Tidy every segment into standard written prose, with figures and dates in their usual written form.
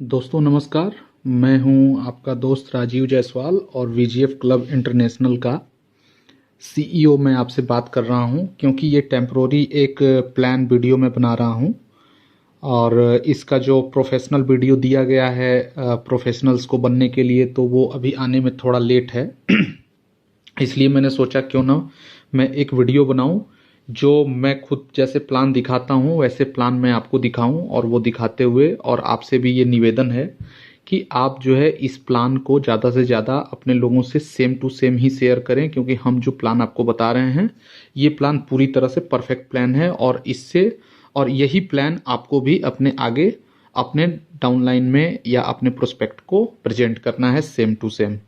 दोस्तों नमस्कार। मैं हूं आपका दोस्त राजीव जायसवाल और वीजीएफ क्लब इंटरनेशनल का सीईओ। मैं आपसे बात कर रहा हूं क्योंकि ये टेम्परोरी एक प्लान वीडियो में बना रहा हूं और इसका जो प्रोफेशनल वीडियो दिया गया है प्रोफेशनल्स को बनने के लिए, तो वो अभी आने में थोड़ा लेट है। इसलिए मैंने सोचा क्यों ना मैं एक वीडियो बनाऊं जो मैं खुद जैसे प्लान दिखाता हूं वैसे प्लान मैं आपको दिखाऊं, और वो दिखाते हुए और आपसे भी ये निवेदन है कि आप जो है इस प्लान को ज़्यादा से ज़्यादा अपने लोगों से सेम टू सेम ही शेयर करें, क्योंकि हम जो प्लान आपको बता रहे हैं ये प्लान पूरी तरह से परफेक्ट प्लान है और यही प्लान आपको भी अपने आगे अपने डाउनलाइन में या अपने प्रोस्पेक्ट को प्रेजेंट करना है सेम टू सेम।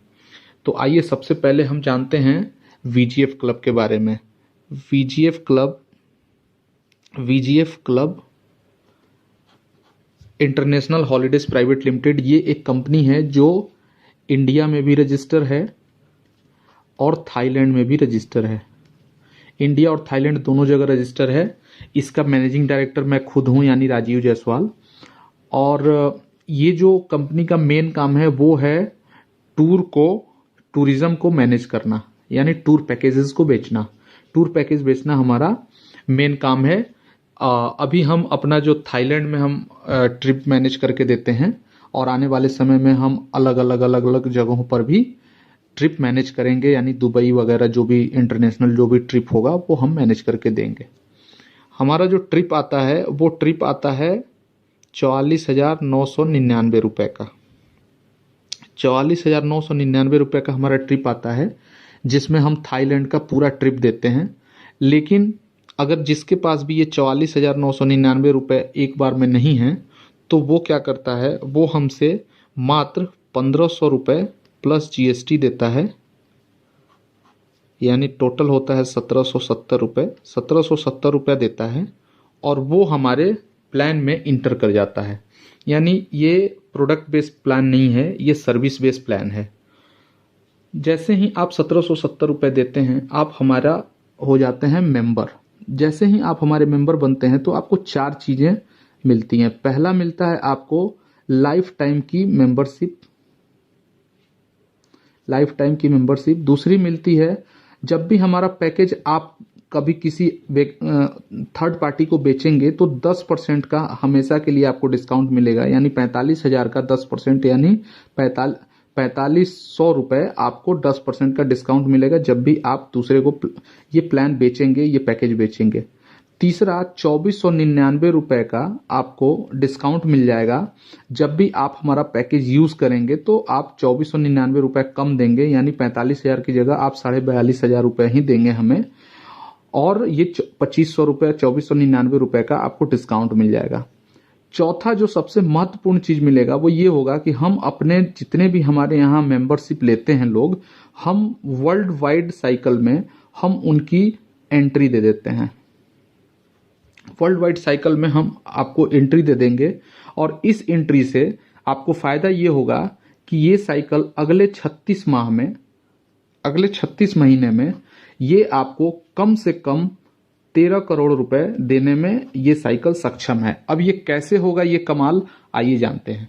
तो आइए सबसे पहले हम जानते हैं वीजीएफ क्लब के बारे में। VGF club international holidays private limited ये एक कंपनी है जो इंडिया में भी रजिस्टर है और थाईलैंड में भी रजिस्टर है। इंडिया और थाईलैंड दोनों जगह रजिस्टर है। इसका मैनेजिंग डायरेक्टर मैं खुद हूं, यानी राजीव जायसवाल। और ये जो कंपनी का मेन काम है वो है टूरिज्म को मैनेज करना, यानी टूर पैकेजेस को बेचना। टूर पैकेज बेचना हमारा मेन काम है। अभी हम अपना जो थाईलैंड में हम ट्रिप मैनेज करके देते हैं और आने वाले समय में हम अलग अलग जगहों पर भी ट्रिप मैनेज करेंगे, यानी दुबई वगैरह जो भी इंटरनेशनल जो भी ट्रिप होगा वो हम मैनेज करके देंगे। हमारा जो ट्रिप आता है वो ट्रिप आता है 44,999 रुपये का। 44,999 रुपये का हमारा ट्रिप आता है, जिसमें हम थाईलैंड का पूरा ट्रिप देते हैं। लेकिन अगर जिसके पास भी ये 44,999 रुपये एक बार में नहीं है तो वो क्या करता है, वो हमसे मात्र 1,500 रुपये प्लस जीएसटी देता है, यानी टोटल होता है 1,770 रुपये। 1,770 रुपये देता है और वो हमारे प्लान में इंटर कर जाता है। यानी ये प्रोडक्ट बेस्ड प्लान नहीं है, ये सर्विस बेस्ड प्लान है। जैसे ही आप 1,770 रुपये देते हैं आप हमारा हो जाते हैं मेंबर। जैसे ही आप हमारे मेंबर बनते हैं तो आपको 4 चीज़ें मिलती हैं। पहला मिलता है आपको लाइफ टाइम की मेंबरशिप। दूसरी मिलती है जब भी हमारा पैकेज आप कभी किसी थर्ड पार्टी को बेचेंगे तो 10% का हमेशा के लिए आपको डिस्काउंट मिलेगा, यानी 45,000 का 10%, यानी 4,500 रुपये आपको 10% का डिस्काउंट मिलेगा जब भी आप दूसरे को ये प्लान बेचेंगे, ये पैकेज बेचेंगे। तीसरा 2,499 रुपये का आपको डिस्काउंट मिल जाएगा जब भी आप हमारा पैकेज यूज करेंगे, तो आप 2,499 रुपये कम देंगे, यानी 45,000 की जगह आप 42,500 रुपये ही देंगे हमें, और ये 2,500 रुपये 2,499 रुपये का आपको डिस्काउंट मिल जाएगा। चौथा जो सबसे महत्वपूर्ण चीज मिलेगा वो ये होगा कि हम अपने जितने भी हमारे यहाँ मेंबरशिप लेते हैं लोग, हम वर्ल्ड वाइड साइकिल में हम उनकी एंट्री दे देते हैं। वर्ल्ड वाइड साइकिल में हम आपको एंट्री दे देंगे और इस एंट्री से आपको फायदा ये होगा कि ये साइकिल अगले 36 महीने में ये आपको कम से कम 13 करोड़ रुपए देने में ये साइकिल सक्षम है। अब ये कैसे होगा ये कमाल, आइए जानते हैं।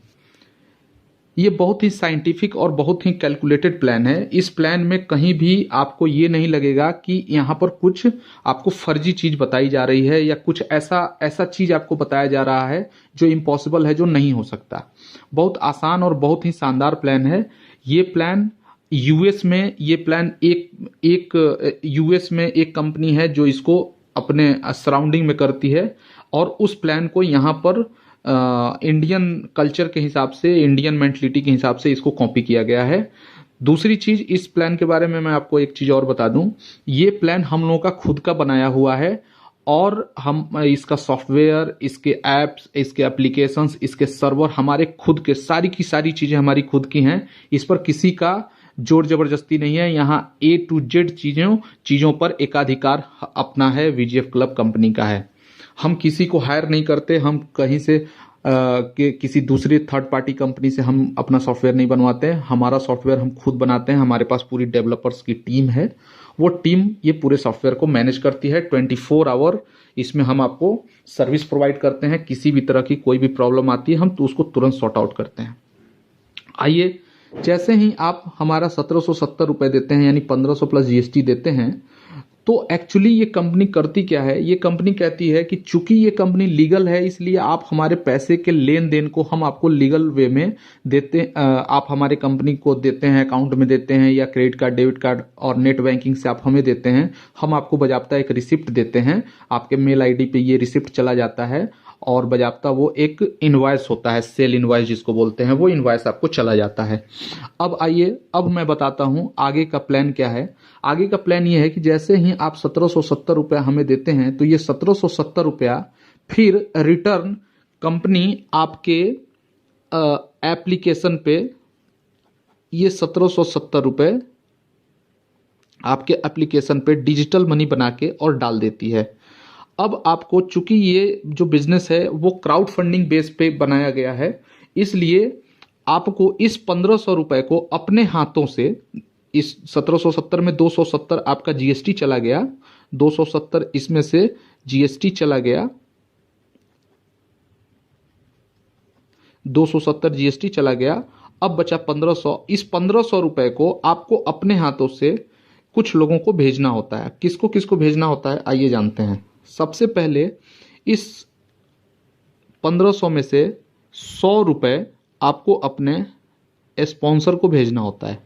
ये बहुत ही साइंटिफिक और बहुत ही कैलकुलेटेड प्लान है। इस प्लान में कहीं भी आपको ये नहीं लगेगा कि यहाँ पर कुछ आपको फर्जी चीज बताई जा रही है या कुछ ऐसा चीज आपको बताया जा रहा है जो इम्पॉसिबल है, जो नहीं हो सकता। बहुत आसान और बहुत ही शानदार प्लान है। ये प्लान यूएस में एक कंपनी है जो इसको अपने सराउंडिंग में करती है और उस प्लान को यहाँ पर इंडियन कल्चर के हिसाब से, इंडियन मेंटलिटी के हिसाब से इसको कॉपी किया गया है। दूसरी चीज, इस प्लान के बारे में मैं आपको एक चीज और बता दूं, ये प्लान हम लोगों का खुद का बनाया हुआ है और हम इसका सॉफ्टवेयर, इसके एप्स, इसके एप्लीकेशंस, इसके सर्वर हमारे खुद के, सारी की सारी चीजें हमारी खुद की हैं। इस पर किसी का जोर जबरदस्ती नहीं है। यहाँ A to Z चीजों पर एकाधिकार अपना है, वीजीएफ क्लब कंपनी का है। हम किसी को हायर नहीं करते, हम कहीं से कि किसी दूसरी थर्ड पार्टी कंपनी से हम अपना सॉफ्टवेयर नहीं बनवाते हैं। हमारा सॉफ्टवेयर हम खुद बनाते हैं। हमारे पास पूरी डेवलपर्स की टीम है। वो टीम ये पूरे सॉफ्टवेयर को मैनेज करती है 24 आवर। इसमें हम आपको सर्विस प्रोवाइड करते हैं। किसी भी तरह की कोई भी प्रॉब्लम आती है हम तो उसको तुरंत सॉर्ट आउट करते हैं। आइए, जैसे ही आप हमारा 1770 रुपये देते हैं, यानी 1500 प्लस जीएसटी देते हैं, तो एक्चुअली ये कंपनी करती क्या है? ये कंपनी कहती है कि चूंकि ये कंपनी लीगल है, इसलिए आप हमारे पैसे के लेन देन को हम आपको लीगल वे में देते, आप हमारे कंपनी को देते हैं, अकाउंट में देते हैं, या क्रेडिट कार्ड, डेबिट कार्ड और नेट बैंकिंग से आप हमें देते हैं। हम आपको बजाबता एक रिसिप्ट देते हैं। आपके मेल आईडी पे ये रिसिप्ट चला जाता है और बजाबता वो एक इनवॉइस होता है, सेल इनवॉइस जिसको बोलते हैं, वो इनवॉइस आपको चला जाता है। अब आइए, अब मैं बताता हूं आगे का प्लान क्या है। आगे का प्लान ये है कि जैसे ही आप 1770 रुपया हमें देते हैं, तो ये 1770 रुपया फिर रिटर्न कंपनी आपके एप्लीकेशन पे, ये 1770 रुपये आपके एप्लीकेशन पे डिजिटल मनी बना के और डाल देती है। अब आपको, चूंकि ये जो बिजनेस है वो क्राउड फंडिंग बेस पे बनाया गया है, इसलिए आपको इस 1500 रुपए को अपने हाथों से, इस 1770 में 270 आपका जीएसटी चला गया, 270 इसमें से जीएसटी चला गया, 270 जीएसटी चला गया। अब बचा 1500। इस 1500 रुपए को आपको अपने हाथों से कुछ लोगों को भेजना होता है। किसको किसको भेजना होता है, आइए जानते हैं। सबसे पहले इस 1500 में से 100 रुपए आपको अपने स्पॉन्सर को भेजना होता है।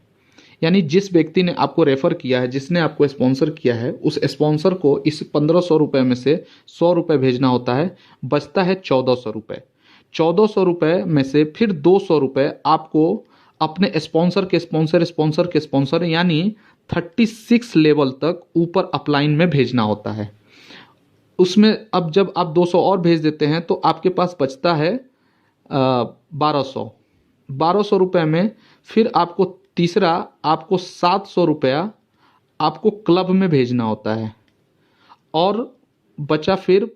यानी जिस व्यक्ति ने आपको रेफर किया है, जिसने आपको स्पॉन्सर किया है, उस स्पॉन्सर को इस 1500 रुपए में से 100 रुपए भेजना होता है। बचता है 1400 रुपए। 1400 रुपए में से फिर 200 रुपए आपको अपने स्पॉन्सर के स्पॉन्सर, स्पॉन्सर के स्पॉन्सर, यानी 36 लेवल तक ऊपर अपलाइन में भेजना होता है। उसमें अब जब आप 200 और भेज देते हैं तो आपके पास बचता है 1200 रुपये में फिर आपको तीसरा, आपको 700 रुपया आपको क्लब में भेजना होता है, और बचा फिर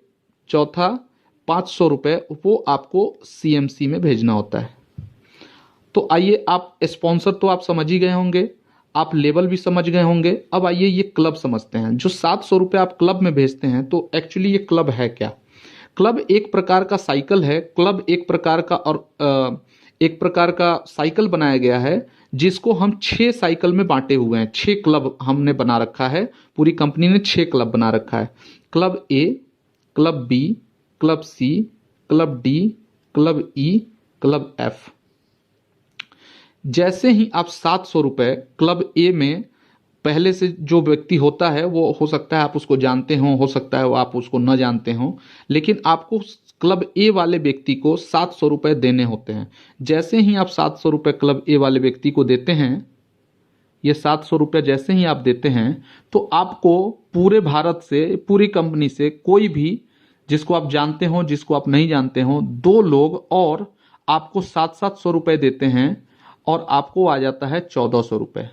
चौथा 500 रुपये वो आपको सीएमसी में भेजना होता है। तो आइए, आप स्पॉन्सर तो आप समझ ही गए होंगे, आप लेवल भी समझ गए होंगे। अब आइए ये क्लब समझते हैं। जो 700 रुपये आप क्लब में भेजते हैं, तो एक्चुअली ये क्लब है क्या? क्लब एक प्रकार का साइकिल है। क्लब एक प्रकार का, और एक प्रकार का साइकिल बनाया गया है जिसको हम 6 साइकिल में बांटे हुए हैं। 6 क्लब हमने बना रखा है, पूरी कंपनी ने 6 क्लब बना रखा है। क्लब ए, क्लब बी, क्लब सी, क्लब डी, क्लब ई, क्लब एफ। जैसे ही आप 700 रुपये क्लब ए में, पहले से जो व्यक्ति होता है वो हो सकता है आप उसको जानते हो सकता है वो आप उसको न जानते हो, लेकिन आपको क्लब ए वाले व्यक्ति को 700 रुपये देने होते हैं। जैसे ही आप 700 रुपये क्लब ए वाले व्यक्ति को देते हैं, ये 700 रुपये जैसे ही आप देते हैं, तो आपको पूरे भारत से, पूरी कंपनी से, कोई भी जिसको आप जानते हो, जिसको आप नहीं जानते हो, 2 लोग और आपको 700 रुपये देते हैं, और आपको आ जाता है 1400 रुपये।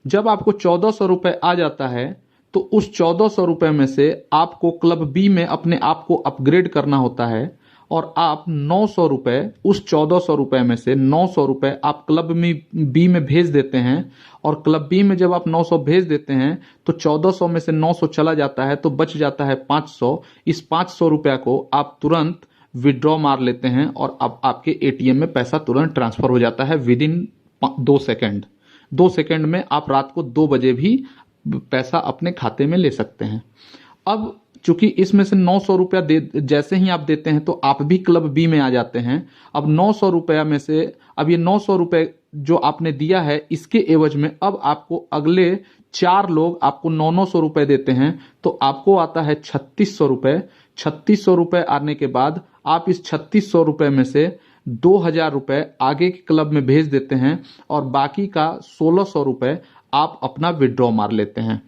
जब आपको 1400 रुपये आ जाता है, तो उस 1400 रुपये में से आपको क्लब बी में अपने आप को अपग्रेड करना होता है, और आप 900 रुपये, उस 1400 रुपये में से 900 रुपये आप क्लब में बी में भेज देते हैं। और क्लब बी में जब आप 900 भेज देते हैं, तो 1400 में से 900 चला जाता है, तो बच जाता है 500। इस 500 रुपया को आप तुरंत विड्रॉ मार लेते हैं, और अब आपके एटीएम में पैसा तुरंत ट्रांसफर हो जाता है विद इन 2 सेकेंड। 2 सेकेंड में आप रात को 2 बजे भी पैसा अपने खाते में ले सकते हैं। अब चूंकि इसमें से 900 रुपया जैसे ही आप देते हैं, तो आप भी क्लब बी में आ जाते हैं। अब 900 रुपया में से, अब ये 900 रुपये जो आपने दिया है, इसके एवज में अब आपको अगले 4 लोग आपको 900 रुपये देते हैं, तो आपको आता है 3600 रुपये। 3600 रुपये आने के बाद आप इस 3600 रुपये में से 2000 रुपये आगे के क्लब में भेज देते हैं, और बाकी का 1600 रुपये आप अपना विड्रॉ मार लेते हैं।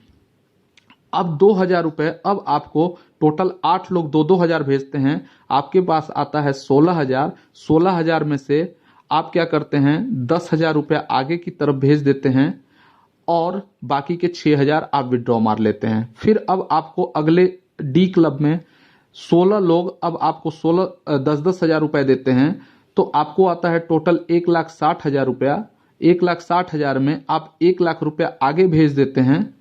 अब 2000 रुपये, अब आपको टोटल 8 लोग 2-2000 भेजते हैं, आपके पास आता है 16000। 16000 में से आप क्या करते हैं, 10000 रुपये आगे की तरफ भेज देते हैं, और बाकी के 6000 आप विड्रॉ मार लेते हैं। फिर अब आपको अगले डी क्लब में 16 लोग अब आपको 10,10,000 रुपए देते हैं, तो आपको आता है टोटल 1,60,000 रुपया। 1,60,000 में आप 1,00,000 रुपया आगे भेज देते हैं,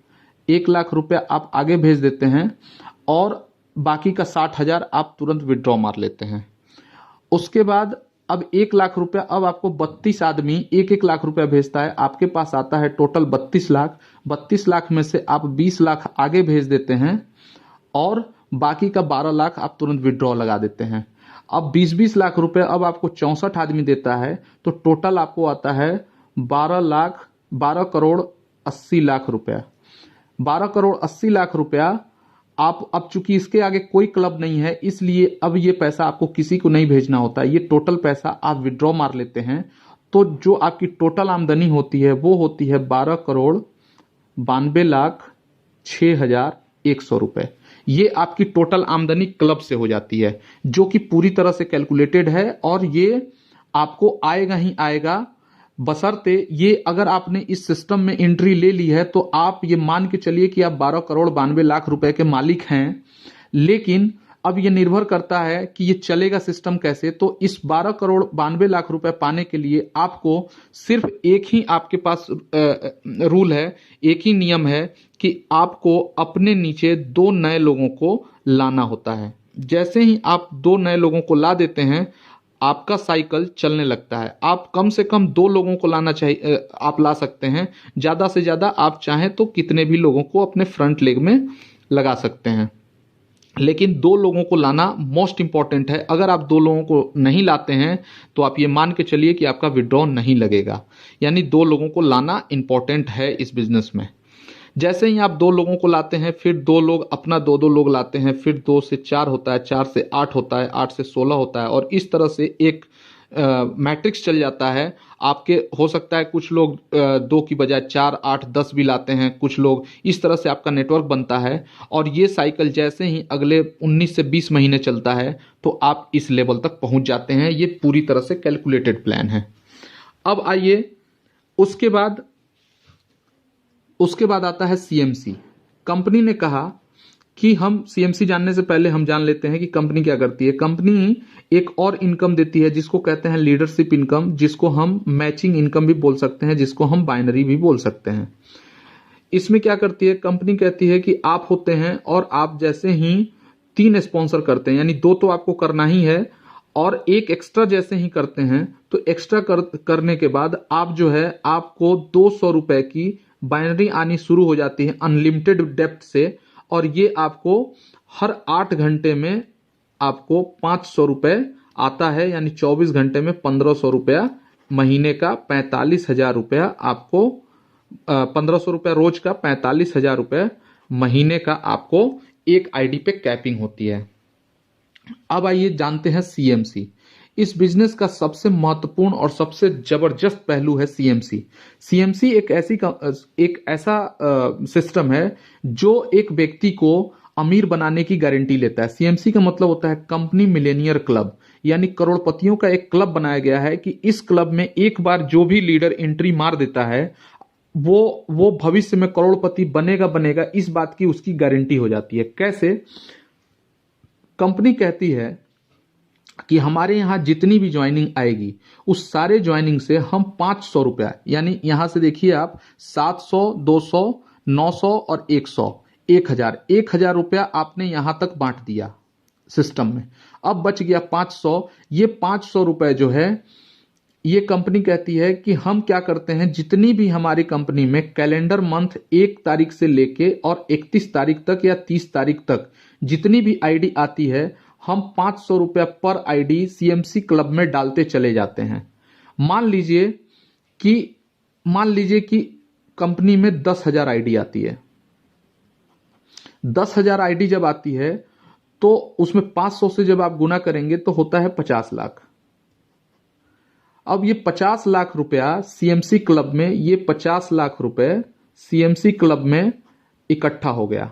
1,00,000 रुपया आप आगे भेज देते हैं और बाकी का 60,000 आप तुरंत विड्रॉ मार लेते हैं। उसके बाद अब 1,00,000 रुपया, अब आपको 32 आदमी 1,00,000 रुपया भेजता है, आपके पास आता है टोटल 32 लाख। 32 लाख में से आप 20 लाख आगे भेज देते हैं और बाकी का 12 लाख आप तुरंत विड्रॉ लगा देते हैं। अब 20-20 लाख रुपए अब आपको 64 आदमी देता है, तो टोटल आपको आता है 12 करोड़ 80 लाख रुपया। 12 करोड़ 80 लाख रुपया आप, अब चूंकि इसके आगे कोई क्लब नहीं है, इसलिए अब ये पैसा आपको किसी को नहीं भेजना होता, ये टोटल पैसा आप विड्रॉ मार लेते हैं। तो जो आपकी टोटल आमदनी होती है वो होती है 12 करोड़ 92,06,100 रुपए। ये आपकी टोटल आमदनी क्लब से हो जाती है, जो कि पूरी तरह से कैलकुलेटेड है और ये आपको आएगा ही आएगा, बशर्ते ये अगर आपने इस सिस्टम में एंट्री ले ली है तो आप ये मान के चलिए कि आप 12 करोड़ 92 लाख रुपए के मालिक हैं। लेकिन अब ये निर्भर करता है कि ये चलेगा सिस्टम कैसे। तो इस 12 करोड़ 92 लाख रुपए पाने के लिए आपको सिर्फ एक ही आपके पास रूल है, एक ही नियम है कि आपको अपने नीचे 2 नए लोगों को लाना होता है। जैसे ही आप 2 नए लोगों को ला देते हैं, आपका साइकिल चलने लगता है। आप कम से कम 2 लोगों को लाना चाहिए, आप ला सकते हैं। ज्यादा से ज्यादा आप चाहें तो कितने भी लोगों को अपने फ्रंट लेग में लगा सकते हैं, लेकिन 2 लोगों को लाना मोस्ट इंपॉर्टेंट है। अगर आप 2 लोगों को नहीं लाते हैं तो आप ये मान के चलिए कि आपका विड्रॉ नहीं लगेगा। यानी 2 लोगों को लाना इंपॉर्टेंट है इस बिजनेस में। जैसे ही आप 2 लोगों को लाते हैं, फिर 2 लोग अपना 2-2 लोग लाते हैं, फिर 2 से 4 होता है, 4 से 8 होता है, 8 से 16 होता है और इस तरह से एक मैट्रिक्स चल जाता है। आपके हो सकता है कुछ लोग 2 की बजाय 4, 8, 10 भी लाते हैं, कुछ लोग, इस तरह से आपका नेटवर्क बनता है। और ये साइकिल जैसे ही अगले 19 से 20 महीने चलता है तो आप इस लेवल तक पहुंच जाते हैं। ये पूरी तरह से कैलकुलेटेड प्लान है। अब आइए उसके बाद आता है सीएमसी। कंपनी ने कहा कि हम सीएमसी जानने से पहले हम जान लेते हैं कि कंपनी क्या करती है। कंपनी एक और इनकम देती है जिसको कहते हैं लीडरशिप इनकम, जिसको हम मैचिंग इनकम भी बोल सकते हैं, जिसको हम बाइनरी भी बोल सकते हैं। इसमें क्या करती है कंपनी, कहती है कि आप होते हैं और आप जैसे ही 3 स्पॉन्सर करते हैं, यानी 2 तो आपको करना ही है और एक एक्स्ट्रा जैसे ही करते हैं, तो एक्स्ट्रा करने के बाद आप जो है, आपको 200 रुपए की बाइनरी आनी शुरू हो जाती है अनलिमिटेड डेप्थ से। और ये आपको हर 8 घंटे में आपको 500 रुपए आता है, यानी 24 घंटे में 1500 रुपया महीने का, 45,000 रुपया आपको, 1500 रुपया रोज का, 45,000 रुपये महीने का आपको एक आईडी पे कैपिंग होती है। अब आइए जानते हैं सीएमसी। इस बिजनेस का सबसे महत्वपूर्ण और सबसे जबरदस्त पहलू है सीएमसी। सीएमसी एक ऐसा सिस्टम है जो एक व्यक्ति को अमीर बनाने की गारंटी लेता है। सीएमसी का मतलब होता है कंपनी मिलेनियर क्लब, यानी करोड़पतियों का एक क्लब बनाया गया है कि इस क्लब में एक बार जो भी लीडर एंट्री मार देता है वो भविष्य में करोड़पति बनेगा, इस बात की उसकी गारंटी हो जाती है। कैसे? कंपनी कहती है कि हमारे यहां जितनी भी ज्वाइनिंग आएगी उस सारे ज्वाइनिंग से हम 500 रुपया, यानी यहां से देखिए आप 700, 200, 900 और 100, 1000 रुपया आपने यहां तक बांट दिया सिस्टम में। अब बच गया 500। ये 500 रुपए जो है, ये कंपनी कहती है कि हम क्या करते हैं, जितनी भी हमारी कंपनी में कैलेंडर मंथ 1 तारीख से लेके और 31 तारीख तक या 30 तारीख तक जितनी भी आईडी आती है, हम 500 रुपया पर आईडी सीएमसी क्लब में डालते चले जाते हैं। मान लीजिए कि कंपनी में 10,000 आईडी आती है। 10,000 आईडी जब आती है तो उसमें 500 से जब आप गुना करेंगे तो होता है 50 लाख। अब ये 50 लाख रुपया सीएमसी क्लब में, ये 50 लाख रुपए सीएमसी क्लब में इकट्ठा हो गया।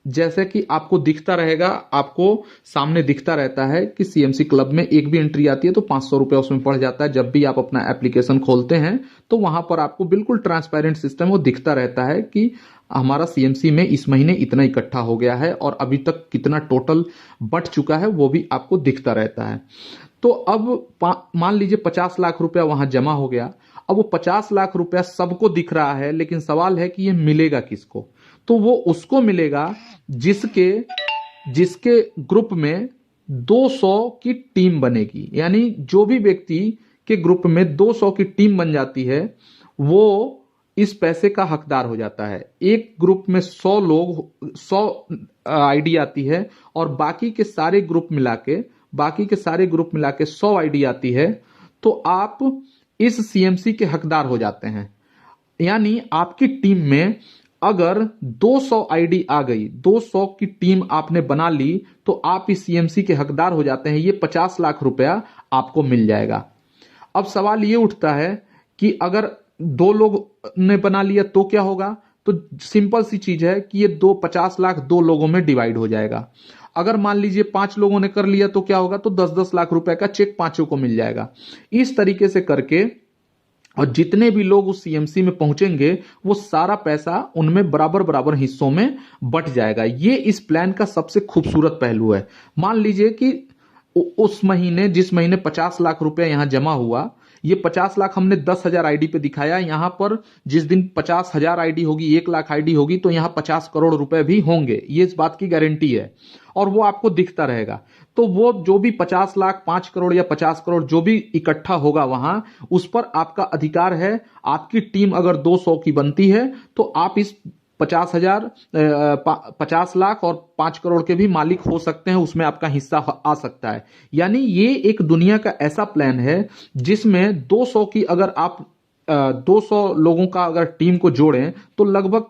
जैसे कि आपको दिखता रहेगा, आपको सामने दिखता रहता है कि सीएमसी क्लब में एक भी एंट्री आती है तो 500 रुपया उसमें पड़ जाता है। जब भी आप अपना एप्लीकेशन खोलते हैं तो वहां पर आपको बिल्कुल ट्रांसपेरेंट सिस्टम वो दिखता रहता है कि हमारा सीएमसी में इस महीने इतना इकट्ठा हो गया है और अभी तक कितना टोटल बट चुका है वो भी आपको दिखता रहता है। तो अब मान लीजिए 50 लाख रुपया वहां जमा हो गया। अब वो 50 लाख रुपया सबको दिख रहा है, लेकिन सवाल है कि ये मिलेगा किसको? तो वो उसको मिलेगा जिसके ग्रुप में 200 की टीम बनेगी। यानी जो भी व्यक्ति के ग्रुप में 200 की टीम बन जाती है वो इस पैसे का हकदार हो जाता है। एक ग्रुप में 100 आईडी आती है और बाकी के सारे ग्रुप मिला के 100 आईडी आती है, तो आप इस सीएमसी के हकदार हो जाते हैं। यानी आपकी टीम में अगर 200 आईडी आ गई, 200 की टीम आपने बना ली, तो आप इस सीएमसी के हकदार हो जाते हैं। ये 50 लाख रुपया आपको मिल जाएगा। अब सवाल ये उठता है कि अगर 2 लोग ने बना लिया तो क्या होगा? तो सिंपल सी चीज है कि ये 50 लाख 2 लोगों में डिवाइड हो जाएगा। अगर मान लीजिए 5 लोगों ने कर लिया तो क्या होगा? तो 10-10 लाख रुपए का चेक 5 को मिल जाएगा। इस तरीके से करके और जितने भी लोग उस सीएमसी में पहुंचेंगे वो सारा पैसा उनमें बराबर बराबर हिस्सों में बंट जाएगा। ये इस प्लान का सबसे खूबसूरत पहलू है। मान लीजिए कि उस महीने, जिस महीने 50 लाख रुपया यहां जमा हुआ, ये 50 लाख हमने 10,000 आईडी पे दिखाया। यहां पर जिस दिन 50,000 आईडी होगी, 1 लाख आईडी होगी, तो यहां 50 करोड़ रुपए भी होंगे। ये इस बात की गारंटी है और वो आपको दिखता रहेगा। तो वो जो भी 50 लाख, 5 करोड़ या 50 करोड़ जो भी इकट्ठा होगा वहां, उस पर आपका अधिकार है। आपकी टीम अगर 200 की बनती है तो आप इस 50 लाख और 5 करोड़ के भी मालिक हो सकते हैं, उसमें आपका हिस्सा आ सकता है। यानी ये एक दुनिया का ऐसा प्लान है जिसमें 200 की अगर आप 200 लोगों का अगर टीम को जोड़ें तो लगभग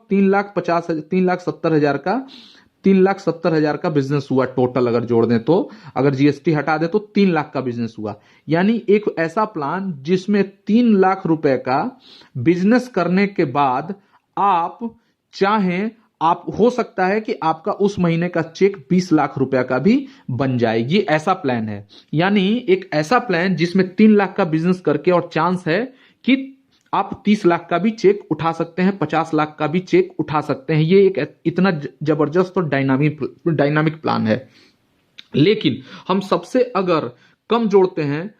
3,70,000 का बिजनेस हुआ टोटल। अगर जोड़ दें तो, अगर जीएसटी हटा दें तो 3 लाख का बिजनेस हुआ। यानी एक ऐसा प्लान जिसमें 3 लाख रुपए का बिजनेस करने के बाद आप चाहें, आप हो सकता है कि आपका उस महीने का चेक 20 लाख रुपया का भी बन जाए। ये ऐसा प्लान है। यानी एक ऐसा प्लान जिसमें 3 लाख का बिजनेस करके और चांस है कि आप 30 लाख का भी चेक उठा सकते हैं, 50 लाख का भी चेक उठा सकते हैं। ये एक इतना जबरदस्त और डायनामिक प्लान है। लेकिन हम सबसे अगर कम जोड़ते हैं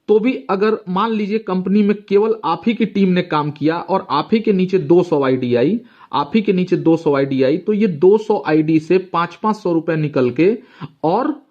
तो भी, अगर मान लीजिए कंपनी में केवल आप ही की टीम ने काम किया और आप ही के नीचे 200 आईडी आई, तो ये 200 आईडी से 500-500 रुपए निकल के और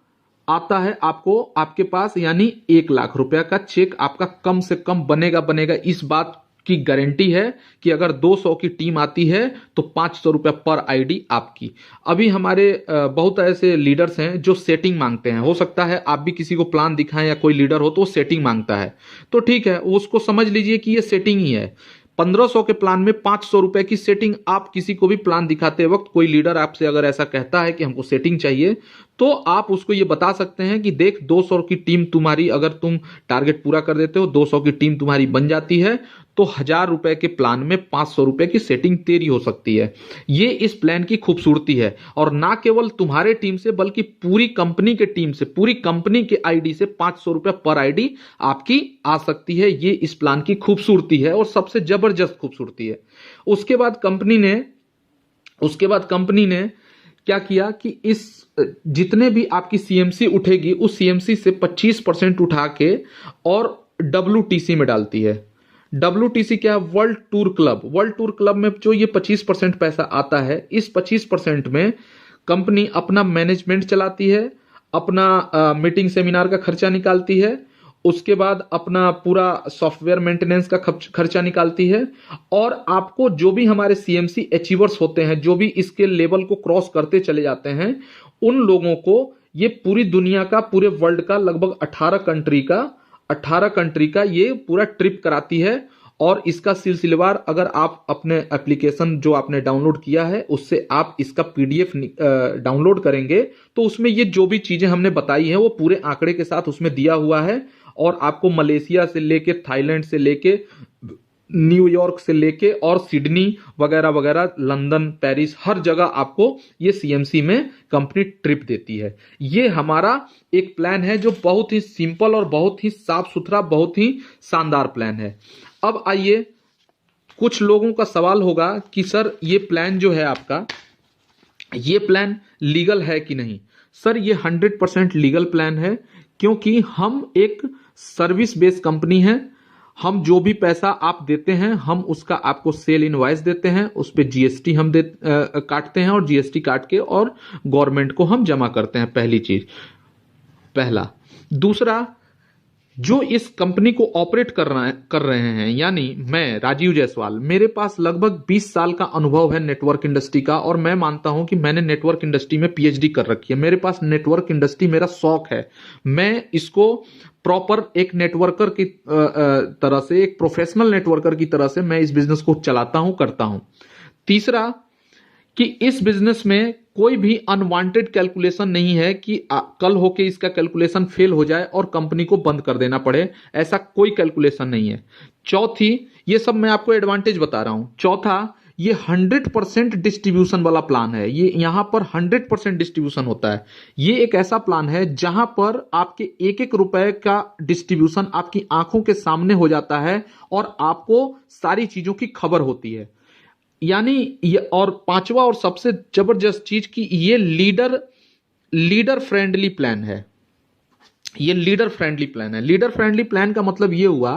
आता है आपको, आपके पास, यानी 1 लाख रुपया का चेक आपका कम से कम बनेगा। इस बात की गारंटी है कि अगर 200 की टीम आती है तो 500 रुपया पर आईडी आपकी। अभी हमारे बहुत ऐसे लीडर्स हैं जो सेटिंग मांगते हैं। हो सकता है आप भी किसी को प्लान दिखाएं या कोई लीडर हो तो वो सेटिंग मांगता है, तो ठीक है, उसको समझ लीजिए कि ये सेटिंग ही है। 1500 के प्लान में 500 रुपए की सेटिंग। आप किसी को भी प्लान दिखाते वक्त कोई लीडर आपसे अगर ऐसा कहता है कि हमको सेटिंग चाहिए, तो आप उसको ये बता सकते हैं कि देख, 200 की टीम तुम्हारी, अगर तुम टारगेट पूरा कर देते हो, 200 की टीम तुम्हारी बन जाती है, तो 1000 रुपए के प्लान में 500 रुपए की सेटिंग तेरी हो सकती है। ये इस प्लान की खूबसूरती है। और ना केवल तुम्हारे टीम से बल्कि पूरी कंपनी के टीम से, पूरी कंपनी के आईडी से 500 रुपए पर आईडी आपकी आ सकती है। ये इस प्लान की खूबसूरती है और सबसे जबरदस्त खूबसूरती है। उसके बाद कंपनी ने क्या किया कि इस जितने भी आपकी सीएमसी उठेगी उस सीएमसी से 25% उठा के और WTC में डालती है। WTC क्या है? वर्ल्ड टूर क्लब में जो ये 25% पैसा आता है, इस 25% में कंपनी अपना मैनेजमेंट चलाती है, अपना मीटिंग सेमिनार का खर्चा निकालती है, उसके बाद अपना पूरा सॉफ्टवेयर मेंटेनेंस का खर्चा निकालती है। और आपको जो भी हमारे सीएमसी अचीवर्स होते हैं, जो भी इसके लेवल को क्रॉस करते चले जाते हैं, उन लोगों को ये पूरी दुनिया का, पूरे वर्ल्ड का लगभग 18 कंट्री का ये पूरा ट्रिप कराती है। और इसका सिलसिलेवार अगर आप अपने एप्लीकेशन जो आपने डाउनलोड किया है उससे आप इसका PDF डाउनलोड करेंगे तो उसमें ये जो भी चीजें हमने बताई हैं वो पूरे आंकड़े के साथ उसमें दिया हुआ है। और आपको मलेशिया से लेके, थाईलैंड से लेके, न्यूयॉर्क से लेके और सिडनी वगैरह वगैरह, लंदन, पेरिस, हर जगह आपको ये सीएमसी में कंपनी ट्रिप देती है। ये हमारा एक प्लान है जो बहुत ही सिंपल और बहुत ही साफ सुथरा, बहुत ही शानदार प्लान है। अब आइए कुछ लोगों का सवाल होगा कि सर ये प्लान जो है आपका, ये प्लान लीगल है कि नहीं। सर ये 100% लीगल प्लान है, क्योंकि हम एक सर्विस बेस्ड कंपनी है। हम जो भी पैसा आप देते हैं हम उसका आपको सेल इनवॉइस देते हैं, उस पे जीएसटी हम काटते हैं और जीएसटी काट के और गवर्नमेंट को हम जमा करते हैं। पहली चीज, पहला। दूसरा, जो इस कंपनी को ऑपरेट कर रहे हैं, यानी मैं राजीव जायसवाल, मेरे पास लगभग 20 साल का अनुभव है नेटवर्क इंडस्ट्री का, और मैं मानता हूं कि मैंने नेटवर्क इंडस्ट्री में पीएचडी कर रखी है। मेरे पास नेटवर्क इंडस्ट्री मेरा शौक है। मैं इसको प्रॉपर एक नेटवर्कर की तरह से, एक प्रोफेशनल नेटवर्कर की तरह से मैं इस बिजनेस को चलाता हूं, करता हूं। तीसरा, कि इस बिजनेस में कोई भी अनवांटेड कैलकुलेशन नहीं है कि कल होके इसका कैलकुलेशन फेल हो जाए और कंपनी को बंद कर देना पड़े, ऐसा कोई कैलकुलेशन नहीं है। चौथी, ये सब मैं आपको एडवांटेज बता रहा हूं। चौथा, ये 100% डिस्ट्रीब्यूशन वाला प्लान है। ये यहां पर 100% डिस्ट्रीब्यूशन होता है। ये एक ऐसा प्लान है जहां पर आपके एक एक रुपए का डिस्ट्रीब्यूशन आपकी आंखों के सामने हो जाता है और आपको सारी चीजों की खबर होती है। यानी ये, और पांचवा और सबसे जबरदस्त चीज की ये लीडर फ्रेंडली प्लान है। ये लीडर फ्रेंडली प्लान है। लीडर फ्रेंडली प्लान का मतलब ये हुआ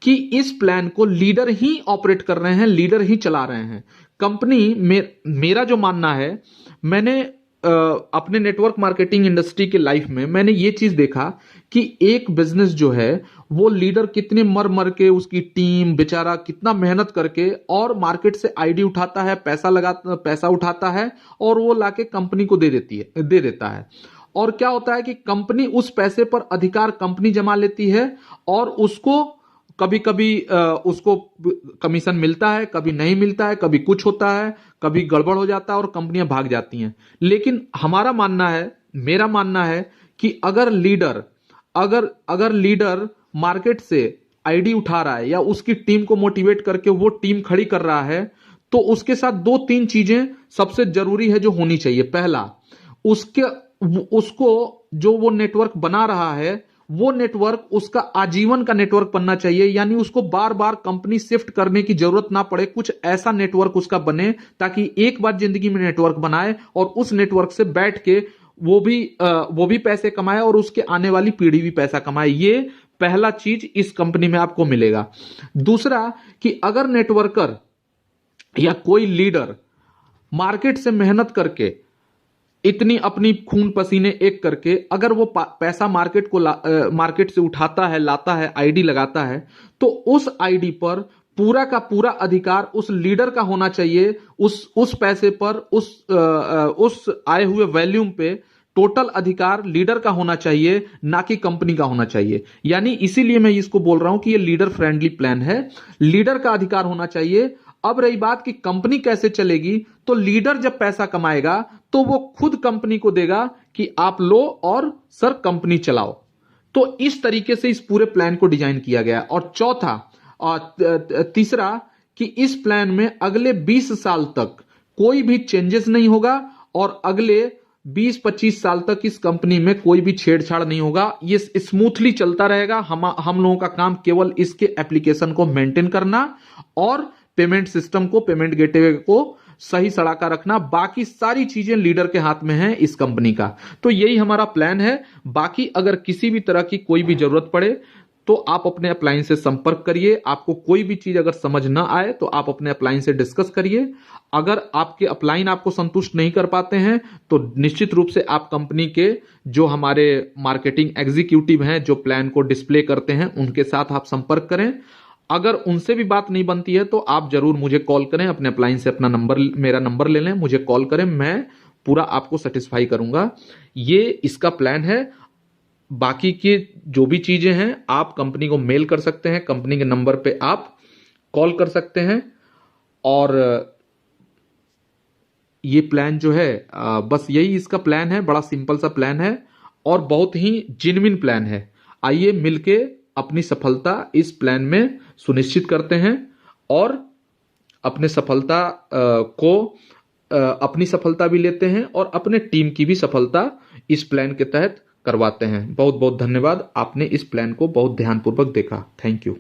कि इस प्लान को लीडर ही ऑपरेट कर रहे हैं, लीडर ही चला रहे हैं। कंपनी में मेरा जो मानना है, मैंने अपने नेटवर्क मार्केटिंग इंडस्ट्री के लाइफ में मैंने ये चीज देखा कि एक बिजनेस जो है वो लीडर कितने मर मर के, उसकी टीम बेचारा कितना मेहनत करके और मार्केट से आईडी उठाता है, पैसा उठाता है और वो लाके कंपनी को दे देता है। और क्या होता है कि कंपनी उस पैसे पर अधिकार कंपनी जमा लेती है और उसको कभी कभी उसको कमीशन मिलता है, कभी नहीं मिलता है, कभी कुछ होता है, कभी गड़बड़ हो जाता है और कंपनियां भाग जाती हैं। लेकिन हमारा मानना है, मेरा मानना है कि अगर लीडर मार्केट से आईडी उठा रहा है या उसकी टीम को मोटिवेट करके वो टीम खड़ी कर रहा है, तो उसके साथ 2-3 चीजें सबसे जरूरी है जो होनी चाहिए। पहला, उसको जो वो नेटवर्क बना रहा है वो नेटवर्क उसका आजीवन का नेटवर्क बनना चाहिए, यानी उसको बार बार कंपनी शिफ्ट करने की जरूरत ना पड़े। कुछ ऐसा नेटवर्क उसका बने ताकि एक बार जिंदगी में नेटवर्क बनाए और उस नेटवर्क से बैठ के वो भी पैसे कमाए और उसके आने वाली पीढ़ी भी पैसा कमाए। ये पहला चीज इस कंपनी में आपको मिलेगा। दूसरा, कि अगर नेटवर्कर या कोई लीडर मार्केट से मेहनत करके, इतनी अपनी खून पसीने एक करके अगर वो पैसा मार्केट से उठाता है, लाता है, आईडी लगाता है, तो उस आईडी पर पूरा का पूरा अधिकार उस लीडर का होना चाहिए। उस पैसे पर, उस आए हुए वॉल्यूम पे टोटल अधिकार लीडर का होना चाहिए, ना कि कंपनी का होना चाहिए। यानी इसीलिए मैं इसको बोल रहा हूं कि ये लीडर फ्रेंडली प्लान है। लीडर का अधिकार होना चाहिए। अब रही बात कि कंपनी कैसे चलेगी, तो लीडर जब पैसा कमाएगा तो वो खुद कंपनी को देगा कि आप लो और सर कंपनी चलाओ। तो इस तरीके से इस पूरे प्लान को डिजाइन किया गया। और चौथा और तीसरा, कि इस प्लान में अगले 20 साल तक कोई भी चेंजेस नहीं होगा और अगले 20-25 साल तक इस कंपनी में कोई भी छेड़छाड़ नहीं होगा। ये स्मूथली चलता रहेगा। हम लोगों का काम केवल इसके एप्लीकेशन को मेंटेन करना और पेमेंट सिस्टम को, पेमेंट गेटवे को सही सड़ाका रखना। बाकी सारी चीजें लीडर के हाथ में है इस कंपनी का। तो यही हमारा प्लान है। बाकी अगर किसी भी तरह की कोई भी जरूरत पड़े तो आप अपने अपलाइन से संपर्क करिए। आपको कोई भी चीज अगर समझ ना आए तो आप अपने अपलाइन से डिस्कस करिए। अगर आपके अपलाइन आपको संतुष्ट नहीं कर पाते हैं तो निश्चित रूप से आप कंपनी के जो हमारे मार्केटिंग एग्जीक्यूटिव हैं, जो प्लान को डिस्प्ले करते हैं, उनके साथ आप संपर्क करें। अगर उनसे भी बात नहीं बनती है तो आप जरूर मुझे कॉल करें। अपने अपलाइन से मेरा नंबर ले लें, मुझे कॉल करें, मैं पूरा आपको सेटिस्फाई करूंगा। ये इसका प्लान है। बाकी की जो भी चीजें हैं आप कंपनी को मेल कर सकते हैं, कंपनी के नंबर पे आप कॉल कर सकते हैं। और ये प्लान जो है बस यही इसका प्लान है। बड़ा सिंपल सा प्लान है और बहुत ही जेन्युइन प्लान है। आइए मिलके अपनी सफलता इस प्लान में सुनिश्चित करते हैं और अपनी सफलता भी लेते हैं और अपने टीम की भी सफलता इस प्लान के तहत करवाते हैं। बहुत बहुत धन्यवाद। आपने इस प्लान को बहुत ध्यानपूर्वक देखा। Thank you.